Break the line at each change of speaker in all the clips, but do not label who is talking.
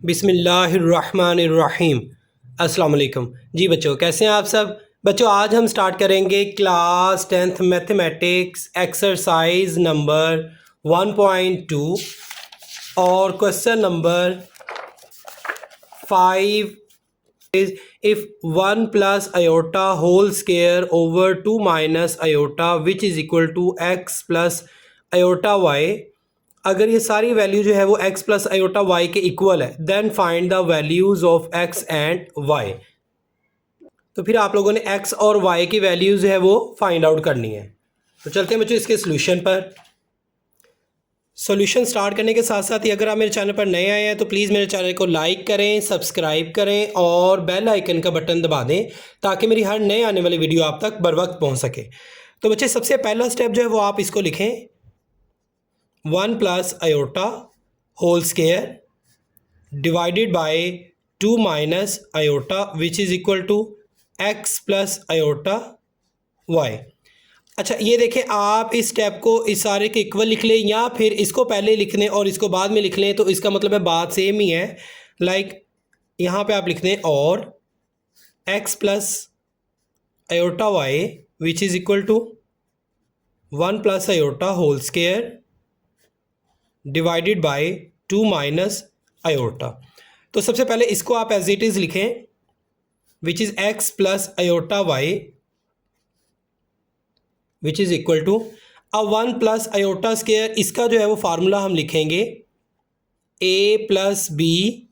बिस्मिल्लाहिर्रहमानिर्रहीम। अस्सलाम वालेकुम। जी बच्चों, कैसे हैं आप सब? बच्चों, आज हम स्टार्ट करेंगे class 10th mathematics exercise number 1.2 और question number 5 is if 1 plus iota whole square over 2 minus iota which is equal to x plus iota y. अगर ये सारी वैल्यू जो है वो x प्लस आयोटा वाई के इक्वल है, then find the values of x and y। तो फिर आप लोगों ने x और y की वैल्यूज़ है वो फाइंड आउट करनी है। तो चलते हैं बच्चों इसके सोल्यूशन पर। सॉल्यूशन स्टार्ट करने के साथ साथ ही अगर आप मेरे चैनल पर नए आए हैं तो प्लीज़ मेरे चैनल को लाइक करें, सब्सक्राइब करें और बेल आइकन का बटन दबा दें ताकि मेरी हर नए आने वाली वीडियो आप तक बर वक्त पहुँच सके। तो बच्चे, सबसे पहला स्टेप जो है वो आप इसको लिखें 1 plus iota whole square divided by 2 minus iota which is equal to x plus iota y. अच्छा, ये देखें, आप इस स्टेप को इस सारे के इक्वल लिख लें या फिर इसको पहले लिख लें और इसको बाद में लिख लें, तो इसका मतलब है बात सेम ही है। लाइक यहाँ पे आप लिख दें और x plus iota Y which is equal to 1 plus iota whole square divided by 2 minus iota. तो सबसे पहले इसको आप एज इट इज़ लिखें which is x plus iota Y which is equal to अब 1 प्लस आयोटा स्केयर, इसका जो है वो फार्मूला हम लिखेंगे a plus b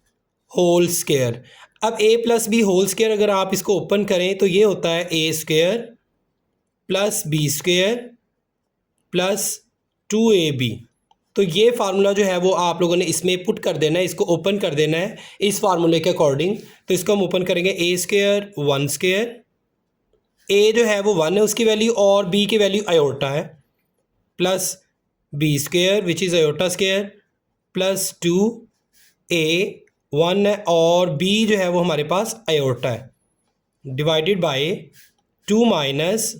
whole square. अब a plus b whole square अगर आप इसको ओपन करें तो ये होता है a square plus B square plus 2ab। तो ये फार्मूला जो है वो आप लोगों ने इसमें पुट कर देना है, इसको ओपन कर देना है इस फार्मूले के अकॉर्डिंग। तो इसको हम ओपन करेंगे a स्क्वेयर 1 स्क्वेयर, a जो है वो 1 है उसकी वैल्यू और b की वैल्यू आयोटा है, plus B square which is iota square plus 2a 1 है और b जो है वो हमारे पास आयोटा है, divided by 2 minus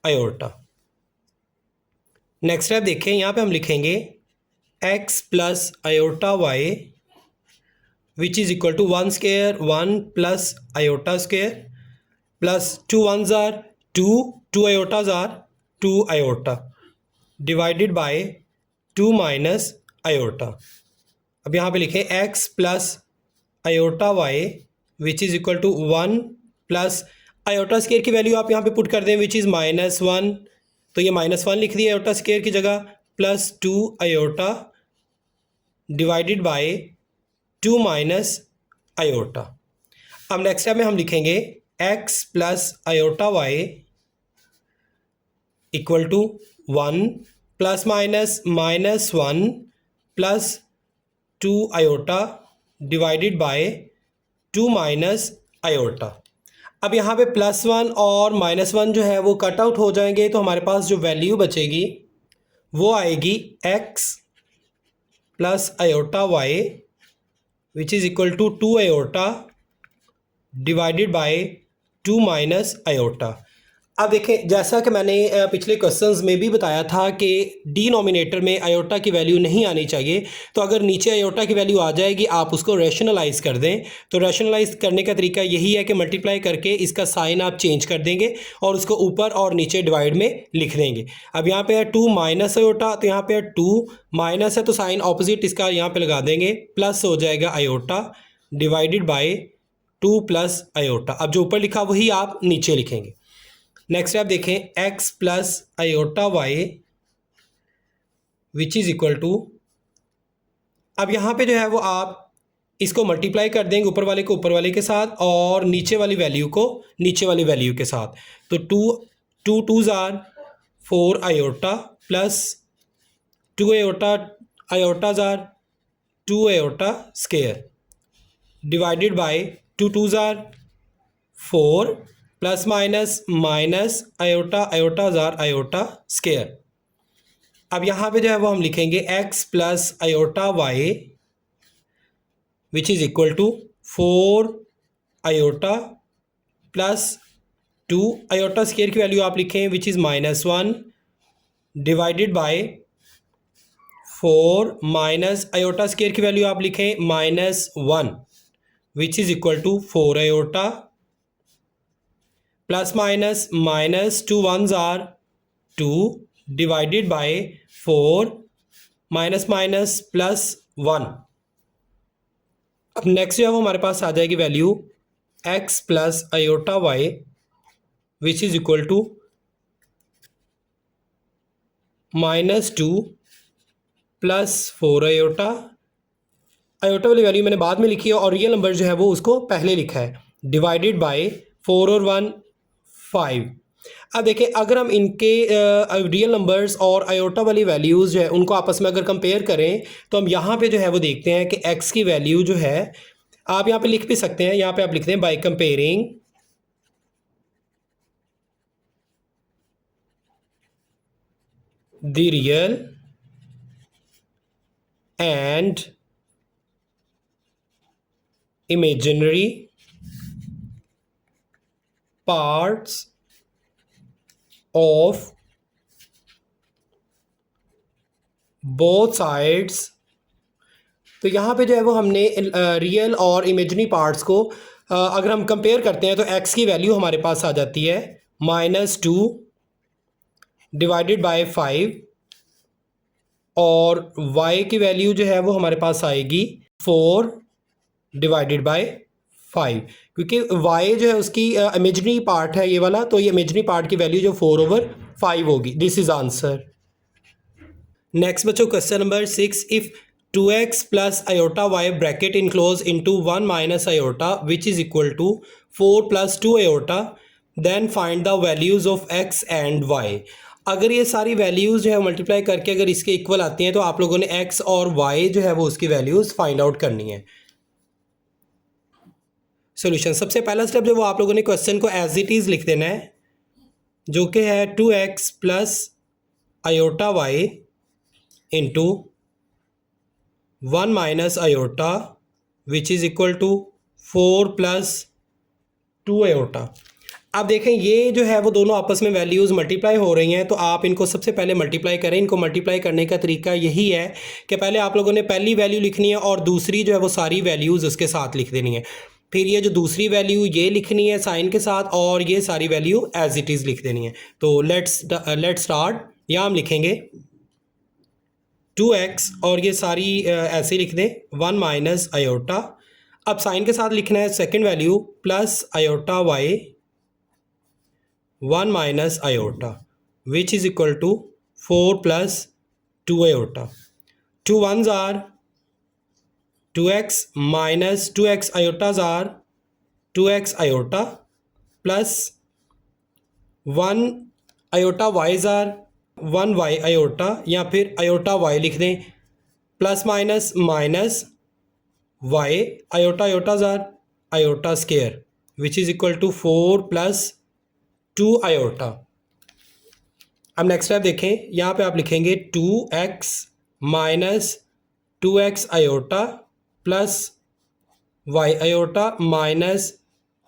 iota. Next step देखें, यहाँ पे हम लिखेंगे x plus iota Y which is equal to 1 square 1 plus iota square plus 2 1s are 2 iotas are 2 iota divided by 2 minus iota. अब यहाँ पे लिखें x plus iota Y which is equal to 1 plus iota square की value आप यहाँ पे put कर दें विच इज़ -1, तो ये -1 लिख दिया आयोटा स्क्वेयर की जगह, plus 2 iota divided by 2 minus iota. अब नेक्स्ट स्टेप में हम लिखेंगे x plus iota y equal to 1 plus minus -1 plus 2 iota divided by 2 minus iota. अब यहाँ पे +1 और -1 जो है वो कट आउट हो जाएंगे, तो हमारे पास जो वैल्यू बचेगी वो आएगी x plus iota Y which is equal to 2 iota divided by 2 minus iota. अब देखें, जैसा कि मैंने पिछले क्वेश्चंस में भी बताया था कि डिनोमिनेटर में आयोटा की वैल्यू नहीं आनी चाहिए। तो अगर नीचे आयोटा की वैल्यू आ जाएगी आप उसको रैशनलाइज कर दें। तो रैशनलाइज करने का तरीका यही है कि मल्टीप्लाई करके इसका साइन आप चेंज कर देंगे और उसको ऊपर और नीचे डिवाइड में लिख देंगे। अब यहाँ पे है 2 माइनस आयोटा, तो यहाँ पे है 2 माइनस है तो साइन ऑपोजिट इसका यहाँ पे लगा देंगे, प्लस हो जाएगा iota divided by 2 plus iota. अब जो ऊपर लिखा वही आप नीचे लिखेंगे। नेक्स्ट आप देखें x plus iota Y which is equal to, अब यहाँ पे जो है वो आप इसको मल्टीप्लाई कर देंगे ऊपर वाले को ऊपर वाले के साथ और नीचे वाली वैल्यू को नीचे वाली वैल्यू के साथ। तो 2 2s are 4 iota plus 2 iota iotas are 2 iota square divided by 2 2s are 4 plus minus iota iotas are iota square. अब यहाँ पे जो है वो हम लिखेंगे x plus iota Y which is equal to 4 iota plus 2 iota square की value आप लिखें which is -1 divided by 4 minus iota square की वैल्यू आप लिखें -1 which is equal to 4 iota plus minus 2 ones are 2 divided by 4 minus minus plus 1। अब next जो है वो हमारे पास आ जाएगी value x plus iota Y which is equal to -2 plus 4 iota. Iota वाली वैल्यू मैंने बाद में लिखी है और रियल नंबर जो है वो उसको पहले लिखा है, डिवाइडेड बाय 4 और 1 5। अब देखें अगर हम इनके रियल नंबर्स और आयोटा वाली वैल्यूज़ जो है उनको आपस में अगर कंपेयर करें तो हम यहाँ पे जो है वो देखते हैं कि x की वैल्यू जो है आप यहाँ पे लिख भी सकते हैं, यहाँ पे आप लिखते हैं by comparing the real and imaginary parts of both sides। तो यहाँ पे जो है वो हमने रियल और इमेजनरी पार्ट्स को अगर हम कंपेयर करते हैं तो x की वैल्यू हमारे पास आ जाती है -2 डिवाइडेड बाय 5 और y की वैल्यू जो है वो हमारे पास आएगी 4 डिवाइडेड बाय 5, क्योंकि y जो है उसकी इमेजनरी पार्ट है ये वाला, तो ये इमेजनरी पार्ट की वैल्यू जो 4/5 होगी। This is answer. नेक्स्ट बच्चों question number 6, if 2x plus iota y bracket enclose into 1 minus iota which is equal to 4 plus 2 iota then find the values of x and y। अगर ये सारी values जो है multiply करके अगर इसके equal आती हैं तो आप लोगों ने x और y जो है वो उसकी वैल्यूज़ फाइंड आउट करनी है। सॉल्यूशन, सबसे पहला स्टेप जो वो आप लोगों ने क्वेश्चन को एज इट इज़ लिख देना है, जो कि है 2x plus iota y into 1 minus iota which is equal to 4 plus 2 iota. अब देखें ये जो है वो दोनों आपस में वैल्यूज़ मल्टीप्लाई हो रही हैं, तो आप इनको सबसे पहले मल्टीप्लाई करें। इनको मल्टीप्लाई करने का तरीका यही है कि पहले आप लोगों ने पहली वैल्यू लिखनी है और दूसरी जो है वो सारी वैल्यूज़ उसके साथ लिख देनी है। फिर ये जो दूसरी वैल्यू ये लिखनी है साइन के साथ और ये सारी वैल्यू एज इट इज़ लिख देनी है। तो लेट्स स्टार्ट। यहाँ हम लिखेंगे 2x और ये सारी ऐसे लिख दें 1 माइनस आयोटा। अब साइन के साथ लिखना है second value plus iota y 1 minus iota which is equal to 4 plus 2 iota. 2 1s are 2x minus 2x iotas are 2x iota plus 1 iota y's are 1 y iota, या फिर iota y लिख दें plus minus minus y iota iotas are iota square which is equal to 4 plus 2 iota। अब next step देखें, यहाँ पे आप लिखेंगे 2x minus 2x iota plus y iota minus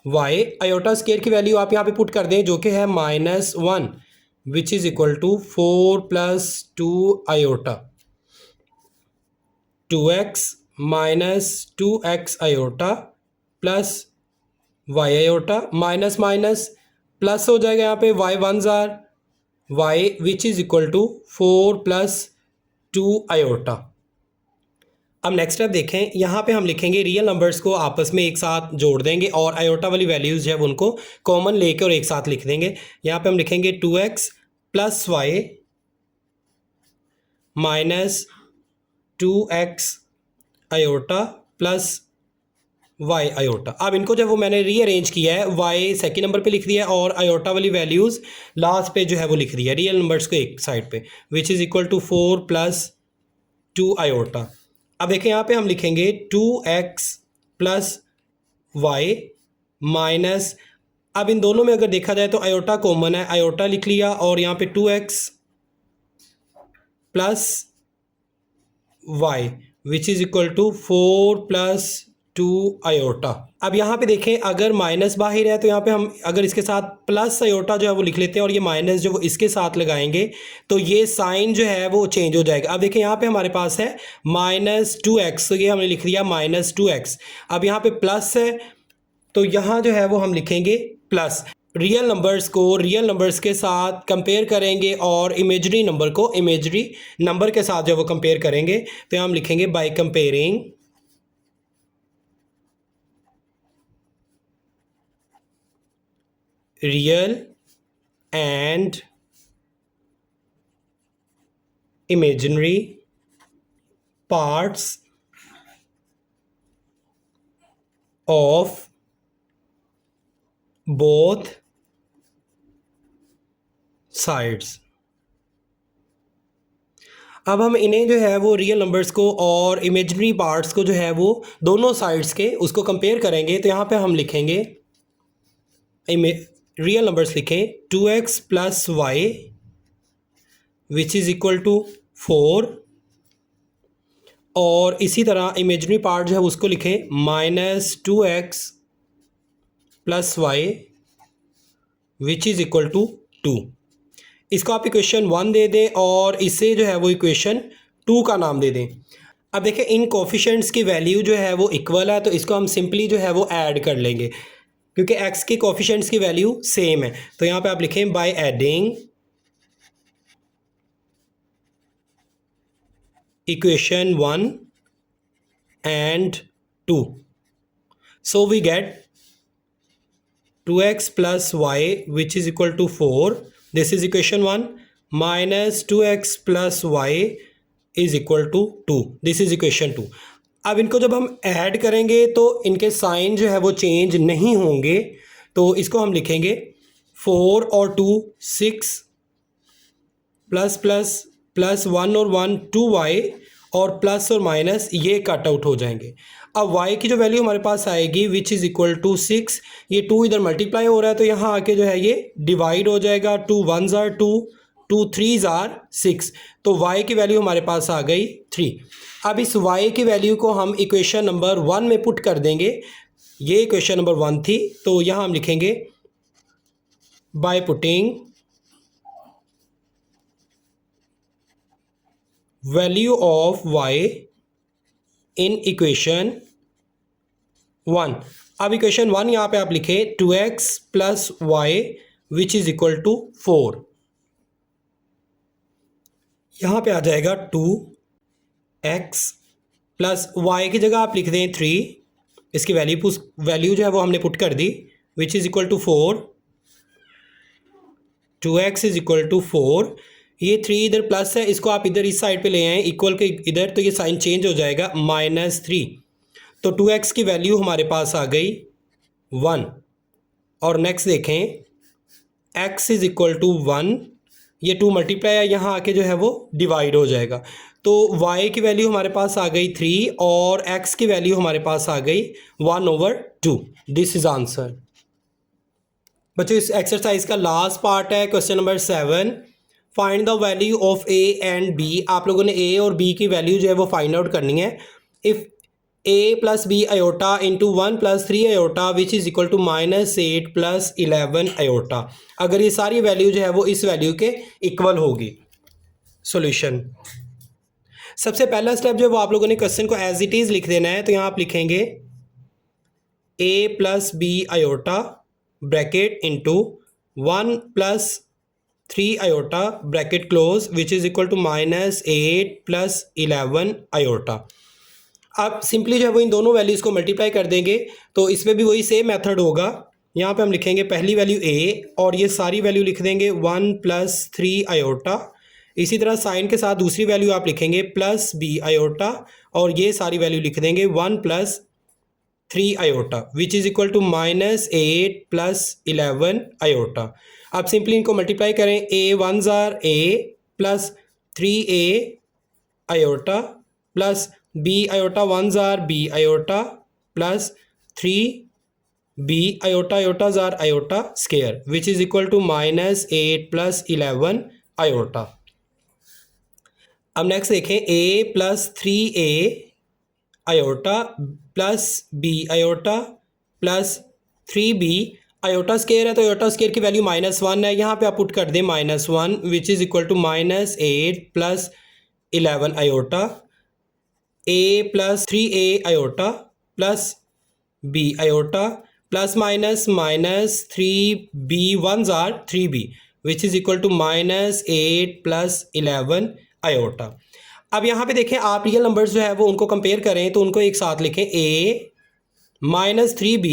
y iota square की वैल्यू आप यहाँ पे पुट कर दें जो कि है -1 which is equal to 4 plus 2 iota. 2x minus 2x iota plus y iota minus minus plus हो जाएगा, यहाँ पे y 1s are y which is equal to 4 plus 2 iota. अब नेक्स्ट स्टेप देखें, यहाँ पे हम लिखेंगे रियल नंबर्स को आपस में एक साथ जोड़ देंगे और आयोटा वाली वैल्यूज़ जो है उनको कॉमन लेके और एक साथ लिख देंगे। यहाँ पे हम लिखेंगे 2x plus y minus 2x iota plus y iota. अब इनको जब वो मैंने रीअरेंज किया है, वाई सेकेंड नंबर पे लिख दिया है और आयोटा वाली वैल्यूज़ लास्ट पे जो है वो लिख दिया है रियल नंबर्स को एक साइड पे, which is equal to 4 plus 2 iota. अब देखें यहाँ पे हम लिखेंगे 2x प्लस वाई माइनस, अब इन दोनों में अगर देखा जाए तो आयोटा कॉमन है, आयोटा लिख लिया और यहाँ पे 2x plus y which is equal to 4 plus 2 iota. अब यहाँ पे देखें, अगर माइनस बाहर है तो यहाँ पे हम अगर इसके साथ प्लस आयोटा जो है वो लिख लेते हैं और ये माइनस जो वो इसके साथ लगाएंगे तो ये साइन जो है वो चेंज हो जाएगा। अब देखें यहाँ पे हमारे पास है -2x, तो ये हमने लिख दिया -2x। अब यहाँ पे प्लस है तो यहाँ जो है वो हम लिखेंगे प्लस। रियल नंबर्स को रियल नंबर्स के साथ कंपेयर करेंगे और इमेजरी नंबर को इमेजरी नंबर के साथ जो वो कंपेयर करेंगे तो यहाँ हम लिखेंगे by comparing real and imaginary parts of both sides। अब हम इन्हें जो है वो रियल नंबर्स को और इमेजिनरी पार्ट्स को जो है वो दोनों साइड्स के उसको कंपेयर करेंगे तो यहाँ पे हम लिखेंगे रियल नंबर्स लिखें 2x plus y which is equal to 4 और इसी तरह इमेजिनरी पार्ट जो है उसको लिखें -2x plus y which is equal to 2। इसको आप इक्वेशन 1 दे दें और इसे जो है वो इक्वेशन 2 का नाम दे दें। अब देखें इन कोफिशिएंट्स की वैल्यू जो है वो इक्वल है तो इसको हम सिंपली जो है वो ऐड कर लेंगे क्योंकि x के कोफिशिएंट्स की वैल्यू सेम है। तो यहाँ पे आप लिखें by adding equation 1 and 2, so we get 2x plus y which is equal to 4, this is equation 1, minus 2x plus y is equal to 2, this is equation 2। अब इनको जब हम ऐड करेंगे तो इनके साइन जो है वो चेंज नहीं होंगे तो इसको हम लिखेंगे 4 और 2 6 प्लस प्लस प्लस 1 और 1 2y और प्लस और माइनस ये कट आउट हो जाएंगे। अब y की जो वैल्यू हमारे पास आएगी विच इज़ इक्वल टू 6, ये 2 इधर मल्टीप्लाई हो रहा है तो यहाँ आके जो है ये डिवाइड हो जाएगा, 2 1s are 2 2 3s are 6, तो y की वैल्यू हमारे पास आ गई 3। अब इस y की वैल्यू को हम इक्वेशन नंबर 1 में पुट कर देंगे, ये इक्वेशन नंबर 1 थी तो यहाँ हम लिखेंगे by putting value of y in equation 1। अब इक्वेशन 1 यहाँ पे आप लिखें 2x plus y which is equal to 4, यहाँ पे आ जाएगा 2x प्लस वाई की जगह आप लिख दें 3, इसकी वैल्यू जो है वो हमने पुट कर दी which is equal to 4, 2x is equal to 4, ये 3 इधर प्लस है इसको आप इधर इस साइड पे ले आए इक्वल के इधर तो ये साइन चेंज हो जाएगा -3, तो 2x की वैल्यू हमारे पास आ गई 1। और नेक्स्ट देखें x इज़ इक्वल टू 1, ये 2 मल्टीप्लाई है यहाँ आके जो है वो डिवाइड हो जाएगा, तो y की वैल्यू हमारे पास आ गई 3 और x की वैल्यू हमारे पास आ गई 1/2। This is answer. बच्चों इस एक्सरसाइज का लास्ट पार्ट है question number 7, find the value of a and b। आप लोगों ने a और b की वैल्यू जो है वो फाइंड आउट करनी है। If a plus B iota into 1 plus 3 iota which is equal to -8 plus 11 iota, अगर ये सारी वैल्यू जो है वो इस वैल्यू के इक्वल होगी। सॉल्यूशन, सबसे पहला स्टेप जो है वो आप लोगों ने क्वेश्चन को एज इट इज़ लिख देना है, तो यहाँ आप लिखेंगे a plus B iota bracket into 1 plus 3 iota bracket close which is equal to -8 plus 11 iota. अब सिंपली जो है वो इन दोनों वैल्यूज़ को मल्टीप्लाई कर देंगे तो इसमें भी वही सेम मेथड होगा। यहाँ पे हम लिखेंगे पहली वैल्यू a और ये सारी वैल्यू लिख देंगे 1 प्लस 3 आयोटा, इसी तरह साइन के साथ दूसरी वैल्यू आप लिखेंगे प्लस b आयोटा और ये सारी वैल्यू लिख देंगे 1 plus 3 iota which is equal to -8 plus 11 iota. आप सिंपली इनको मल्टीप्लाई करें, a 1s are a plus 3a iota plus b iota 1s are b iota plus 3b iota iotas are iota square which is equal to -8 plus 11 iota. अब next देखें a plus 3a iota plus B iota plus 3b iota square है तो iota square की value -1 है, यहाँ पे आप put कर दें -1 which is equal to -8 plus 11 iota a plus 3a iota plus b iota plus minus 3b once are 3b which is equal to -8 plus 11 iota. अब यहाँ पे देखें आप रियल नंबर्स जो है वो उनको कंपेयर करें तो उनको एक साथ लिखें a -3b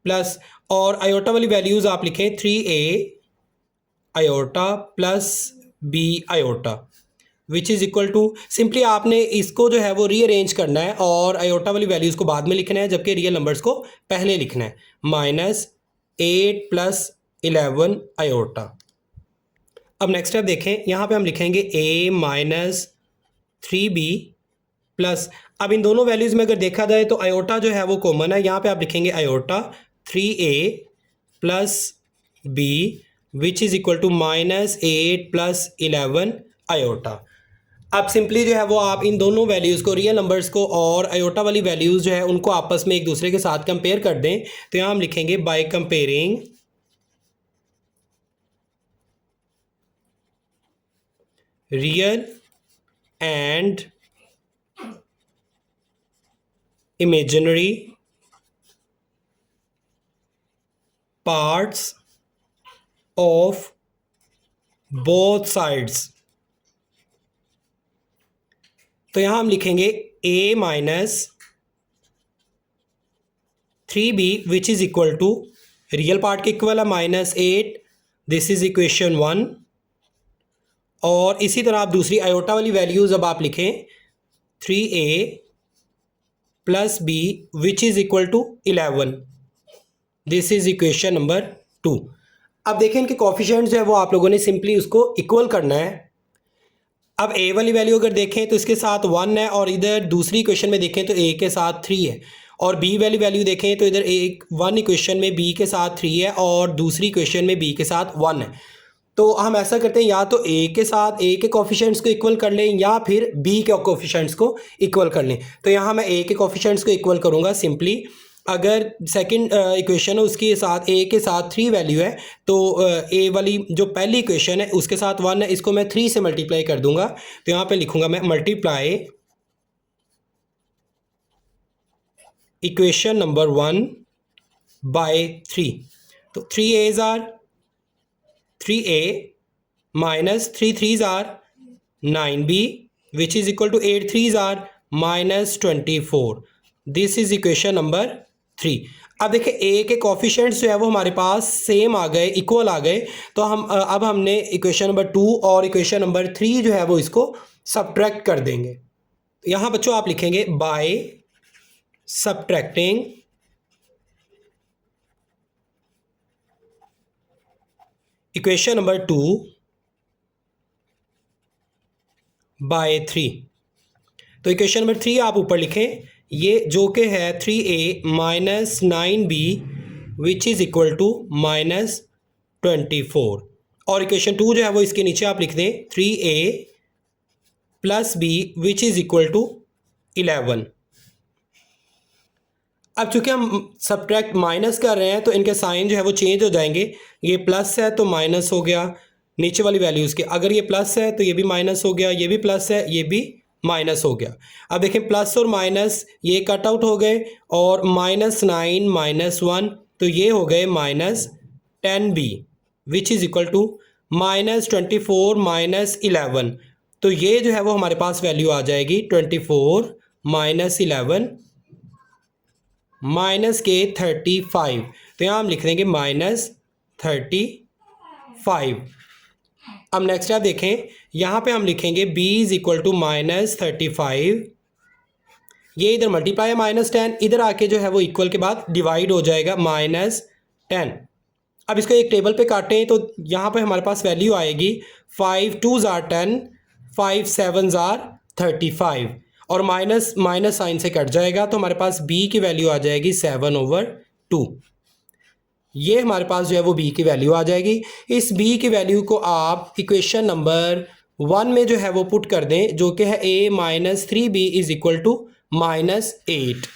प्लस और आयोटा वाली वैल्यूज़ आप लिखें 3a iota plus b iota which is equal to, simply आपने इसको जो है वो रीअरेंज करना है और आयोटा वाली वैल्यूज़ को बाद में लिखना है जबकि रियल नंबर्स को पहले लिखना है। -8 प्लस 11 आयोटा। अब नेक्स्ट स्टेप देखें, यहाँ पे हम लिखेंगे a -3b प्लस, अब इन दोनों वैल्यूज़ में अगर देखा जाए तो आयोटा जो है वो कॉमन है, यहाँ पे आप लिखेंगे iota 3a plus b which is equal to -8 plus 11 iota. अब सिंपली जो है वो आप इन दोनों वैल्यूज़ को, रियल नंबर्स को और आयोटा वाली वैल्यूज़ जो है उनको आपस में एक दूसरे के साथ कंपेयर कर दें तो यहाँ हम लिखेंगे by comparing real and imaginary parts of both sides। तो यहाँ हम लिखेंगे a -3b which is equal to, real part के इक्वल है -8, दिस इज़ इक्वेशन 1। और इसी तरह आप दूसरी आयोटा वाली वैल्यूज़ अब आप लिखें 3a plus b which is equal to 11, this is equation number 2। अब देखें इनके कोफिशिएंट्स जो है वो आप लोगों ने सिंपली उसको इक्वल करना है। अब a वाली वैल्यू अगर देखें तो इसके साथ 1 है और इधर दूसरी इक्वेशन में देखें तो a के साथ 3 है, और b वाली वैल्यू देखें तो इधर एक 1 इक्वेशन में b के साथ 3 है और दूसरी इक्वेशन में b के साथ 1 है। तो हम ऐसा करते हैं, या तो a के साथ a के कोफिशिएंट्स को इक्वल कर लें या फिर b के कोफिशिएंट्स को इक्वल कर लें। तो यहाँ मैं a के कोफिशिएंट्स को इक्वल करूँगा सिंपली। अगर सेकंड इक्वेशन है उसके साथ a के साथ 3 वैल्यू है तो a वाली जो पहली इक्वेशन है उसके साथ 1 है, इसको मैं 3 से मल्टीप्लाई कर दूंगा। तो यहाँ पे लिखूंगा मैं मल्टीप्लाई इक्वेशन नंबर 1 बाय 3। तो 3 a's are 3a minus 3 3s are 9b which is equal to 8 3s are -24, this is equation number 3। अब देखिए a के कोफिशिएंट्स जो है वो हमारे पास सेम आ गए, इक्वल आ गए। तो हम अब हमने इक्वेशन नंबर 2 और इक्वेशन नंबर 3 जो है वो इसको सब्ट्रैक्ट कर देंगे। तो यहाँ बच्चों आप लिखेंगे by subtracting equation number 2 by 3। तो इक्वेशन नंबर 3 आप ऊपर लिखें, ये जो कि है 3a minus 9b which is equal to -24, और इक्वेशन 2 जो है वो इसके नीचे आप लिख दें 3a plus b which is equal to 11। अब चूंकि हम सब्ट्रैक्ट माइनस कर रहे हैं तो इनके साइन जो है वो चेंज हो जाएंगे, ये प्लस है तो माइनस हो गया नीचे वाली वैल्यूज़ के, अगर ये प्लस है तो ये भी माइनस हो गया, ये भी प्लस है ये भी माइनस हो गया। अब देखें प्लस और माइनस ये कट आउट हो गए और -9 -1 तो ये हो गए -10b which is equal to -24 -11। तो ये जो है वो हमारे पास वैल्यू आ जाएगी 24 -11 माइनस के 35। तो यहाँ हम लिख देंगे -35। अब नेक्स्ट आप देखें, यहाँ पे हम लिखेंगे b इज़ इक्वल टू -35, ये इधर मल्टीप्लाई है -10, इधर आके जो है वो इक्वल के बाद डिवाइड हो जाएगा -10। अब इसको एक टेबल पे काटें तो यहाँ पे हमारे पास वैल्यू आएगी 5 2s आर 10, 5 7s आर 35, और माइनस साइन से कट जाएगा तो हमारे पास b की वैल्यू आ जाएगी 7/2। ये हमारे पास जो है वो b की वैल्यू आ जाएगी। इस b की वैल्यू को आप इक्वेशन नंबर 1 में जो है वो पुट कर दें, जो कि है a minus 3b is equal to -8।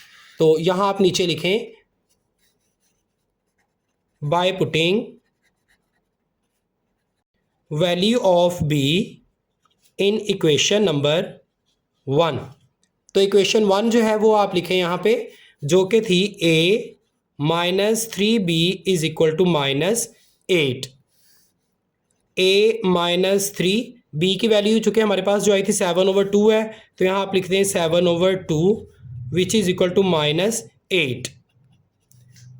तो यहाँ आप नीचे लिखें by putting value of b in equation number 1। तो इक्वेशन 1 जो है वो आप लिखें यहाँ पे, जो कि थी a minus 3b is equal to -8। a minus 3b की वैल्यू चुके हमारे पास जो आई थी 7/2 है, तो यहाँ आप लिखते हैं 7/2 विच इज़ इक्वल टू -8।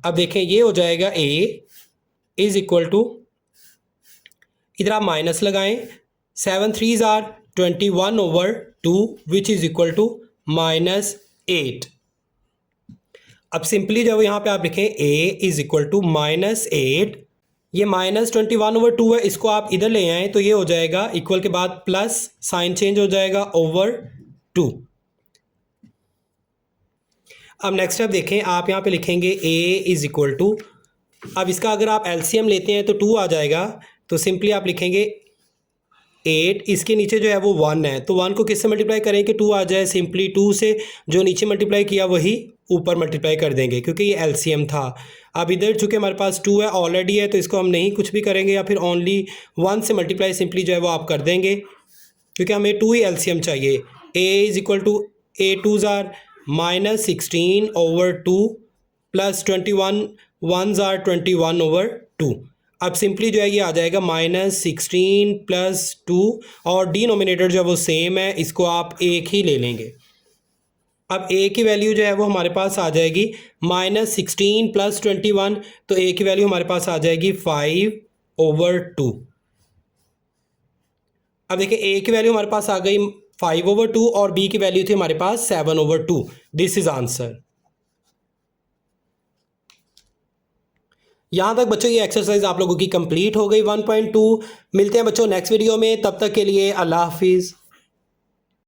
अब देखें ये हो जाएगा a इज़ इक्वल टू, इधर आप माइनस लगाएं, 7 3s are 21/2 which is equal to -8। अब सिंपली जब यहाँ पे आप लिखें a इज़ इक्वल टू -8, ये -21/2 है, इसको आप इधर ले आएँ तो ये हो जाएगा इक्वल के बाद प्लस साइन चेंज हो जाएगा /2। अब नेक्स्ट स्टेप देखें, आप यहाँ पे लिखेंगे a इज़ इक्वल टू, अब इसका अगर आप एलसीएम लेते हैं तो 2 आ जाएगा, तो सिंपली आप लिखेंगे 8, इसके नीचे जो है वो 1 है, तो 1 को किससे मल्टीप्लाई करें कि 2 आ जाए, सिंपली 2 से जो नीचे मल्टीप्लाई किया वही ऊपर मल्टीप्लाई कर देंगे, क्योंकि ये एलसीएम था। अब इधर चूँकि हमारे पास 2 है ऑलरेडी है, तो इसको हम नहीं कुछ भी करेंगे, या फिर ओनली 1 से मल्टीप्लाई सिंपली जो है वो आप कर देंगे, क्योंकि हमें 2 ही एलसीएम चाहिए। a is equal to a 2s are -16/2 plus 21 1s are 21/2। अब सिंपली जो है ये आ जाएगा -16 + 2, और डिनोमिनेटर जो है वो सेम है, इसको आप एक ही ले लेंगे। अब a की वैल्यू जो है वो हमारे पास आ जाएगी -16 + 21, तो a की वैल्यू हमारे पास आ जाएगी 5/2। अब देखिए a की वैल्यू हमारे पास आ गई 5/2 और b की वैल्यू थी हमारे पास 7/2। This is answer. यहाँ तक बच्चों ये एक्सरसाइज आप लोगों की कंप्लीट हो गई 1.2। मिलते हैं बच्चों नेक्स्ट वीडियो में, तब तक के लिए अल्लाह हाफिज़।